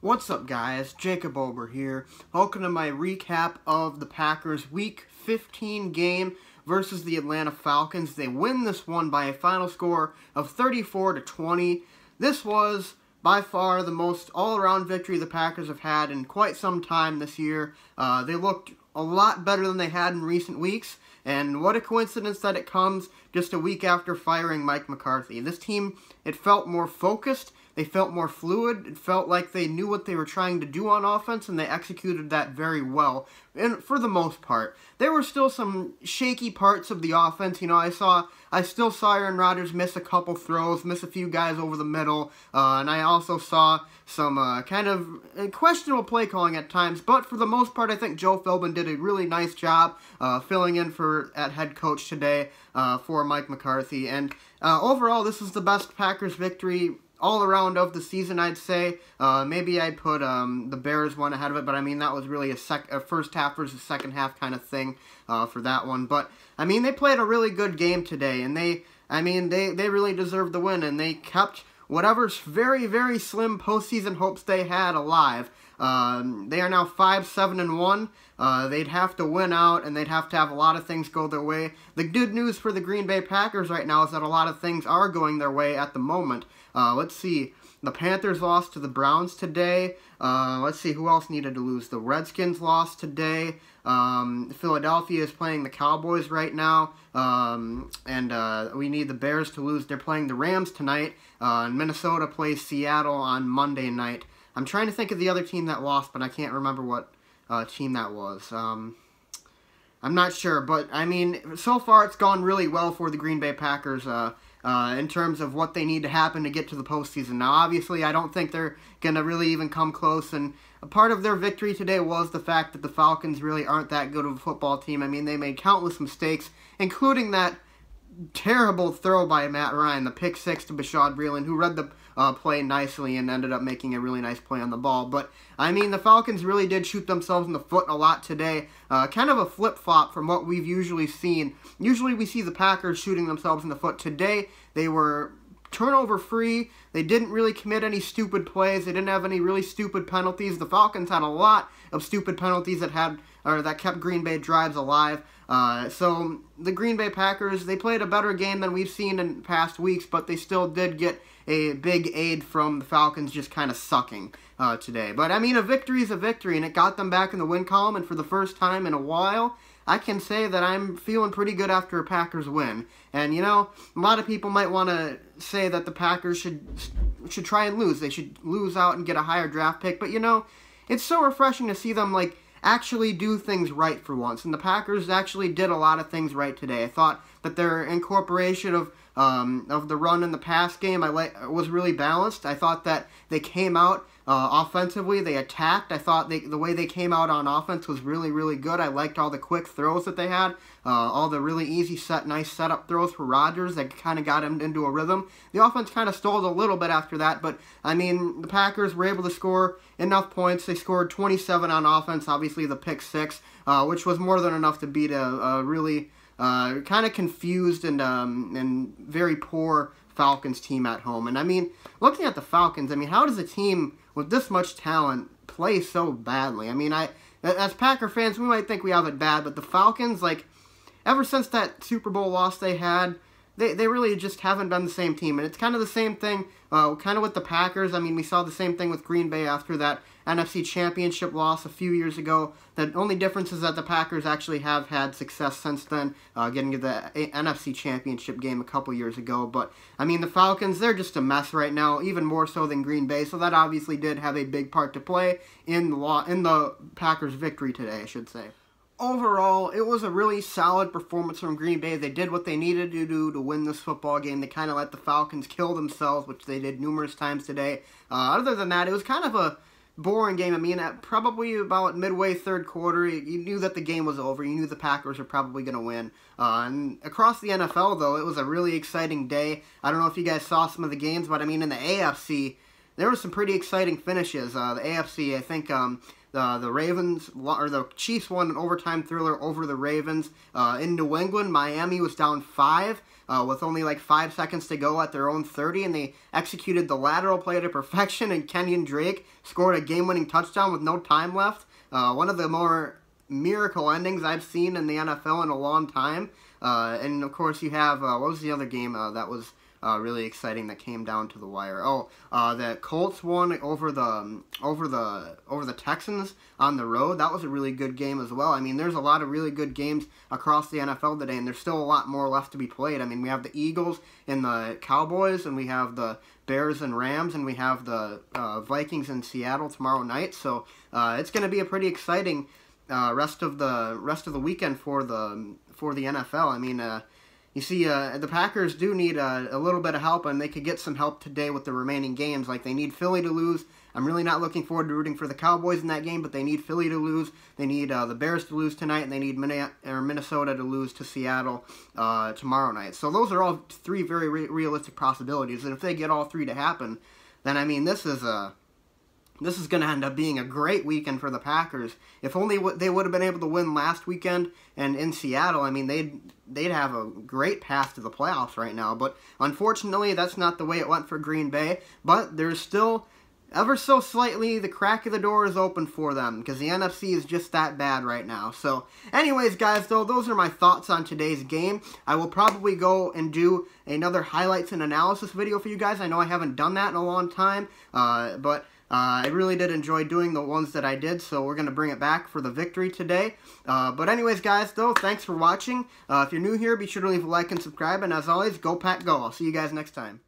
What's up, guys? Jacob Ober here. Welcome to my recap of the Packers' Week 15 game versus the Atlanta Falcons. They win this one by a final score of 34-20. This was by far the most all-around victory the Packers have had in quite some time this year. They looked a lot better than they had in recent weeks, and what a coincidence that it comes just a week after firing Mike McCarthy. This team, it felt more focused. They felt more fluid. It felt like they knew what they were trying to do on offense, and they executed that very well. And for the most part, there were still some shaky parts of the offense. You know, I still saw Aaron Rodgers miss a couple throws, miss a few guys over the middle, and I also saw some kind of questionable play calling at times. But for the most part, I think Joe Philbin did a really nice job filling in at head coach today for Mike McCarthy. And overall, this is the best Packers victory all around of the season, I'd say. Maybe I'd put the Bears one ahead of it, but I mean, that was really a first half versus second half kind of thing for that one. But I mean, they played a really good game today, and they really deserved the win, and they kept whatever very, very slim postseason hopes they had alive. They are now 5-7-1. They'd have to win out, and they'd have to have a lot of things go their way. The good news for the Green Bay Packers right now is that a lot of things are going their way at the moment. Let's see. The Panthers lost to the Browns today. Let's see, who else needed to lose? The Redskins lost today. Philadelphia is playing the Cowboys right now. We need the Bears to lose. They're playing the Rams tonight. And Minnesota plays Seattle on Monday night. I'm trying to think of the other team that lost, but I can't remember what team that was. I'm not sure, but I mean, so far it's gone really well for the Green Bay Packers in terms of what they need to happen to get to the postseason. Now, obviously, I don't think they're going to really even come close, and a part of their victory today was the fact that the Falcons really aren't that good of a football team. I mean, they made countless mistakes, including that terrible throw by Matt Ryan, the pick six to Bashaud Breeland, who read the play nicely and ended up making a really nice play on the ball. But, I mean, the Falcons really did shoot themselves in the foot a lot today. Kind of a flip-flop from what we've usually seen. Usually we see the Packers shooting themselves in the foot. Today, they were turnover-free. They didn't really commit any stupid plays. They didn't have any really stupid penalties. The Falcons had a lot of stupid penalties that kept Green Bay drives alive. So the Green Bay Packers, they played a better game than we've seen in past weeks, but they still did get a big aid from the Falcons just kind of sucking today. But, I mean, a victory is a victory, and it got them back in the win column, and for the first time in a while, I can say that I'm feeling pretty good after a Packers win. And, you know, a lot of people might want to say that the Packers should try and lose. They should lose out and get a higher draft pick. But, you know, it's so refreshing to see them, like, actually do things right for once. And the Packers actually did a lot of things right today. I thought that their incorporation of the run in the pass game was really balanced. I thought that they came out offensively. They attacked. I thought the way they came out on offense was really, really good. I liked all the quick throws that they had, all the really easy nice setup throws for Rodgers that kind of got him into a rhythm. The offense kind of stalled a little bit after that, but, I mean, the Packers were able to score enough points. They scored 27 on offense, obviously the pick six, which was more than enough to beat a really kind of confused and very poor Falcons team at home. And, I mean, looking at the Falcons, I mean, how does a team with this much talent play so badly? I mean, as Packer fans, we might think we have it bad, but the Falcons, like, ever since that Super Bowl loss they had, they really just haven't been the same team. And it's kind of the same thing kind of with the Packers. I mean, we saw the same thing with Green Bay after that NFC Championship loss a few years ago. The only difference is that the Packers actually have had success since then, getting to the NFC Championship game a couple years ago. But, I mean, the Falcons, they're just a mess right now, even more so than Green Bay. So that obviously did have a big part to play in the Packers' victory today, I should say. Overall, it was a really solid performance from Green Bay. They did what they needed to do to win this football game. They kind of let the Falcons kill themselves, which they did numerous times today. Other than that, it was kind of a boring game. I mean, at probably about midway third quarter, you knew that the game was over. You knew the Packers were probably going to win. And across the NFL, though, it was a really exciting day. I don't know if you guys saw some of the games, but I mean, in the AFC, there were some pretty exciting finishes. The AFC, I think, the Ravens, or the Chiefs won an overtime thriller over the Ravens. In New England, Miami was down 5. with only like 5 seconds to go at their own 30, and they executed the lateral play to perfection, and Kenyon Drake scored a game-winning touchdown with no time left. One of the more miracle endings I've seen in the NFL in a long time. And of course you have, what was the other game that was really exciting that came down to the wire? The Colts won over the Texans on the road. That was a really good game as well. I mean, there's a lot of really good games across the NFL today, and there's still a lot more left to be played. I mean, we have the Eagles and the Cowboys, and we have the Bears and Rams, and we have the Vikings in Seattle tomorrow night. So it's going to be a pretty exciting rest of the weekend for the NFL. I mean, you see, the Packers do need a little bit of help, and they could get some help today with the remaining games. Like, they need Philly to lose. I'm really not looking forward to rooting for the Cowboys in that game, but they need Philly to lose. They need the Bears to lose tonight, and they need Minnesota to lose to Seattle tomorrow night. So those are all three very realistic possibilities, and if they get all three to happen, then, I mean, this is going to end up being a great weekend for the Packers. If only they would have been able to win last weekend and in Seattle, I mean, they'd have a great path to the playoffs right now. But unfortunately, that's not the way it went for Green Bay. But there's still, ever so slightly, the crack of the door is open for them, because the NFC is just that bad right now. So anyways, guys, though, those are my thoughts on today's game. I will probably go and do another highlights and analysis video for you guys. I know I haven't done that in a long time, but I really did enjoy doing the ones that I did, so we're going to bring it back for the victory today. But anyways, guys, though, thanks for watching. If you're new here, be sure to leave a like and subscribe, and as always, go Pack Go. I'll see you guys next time.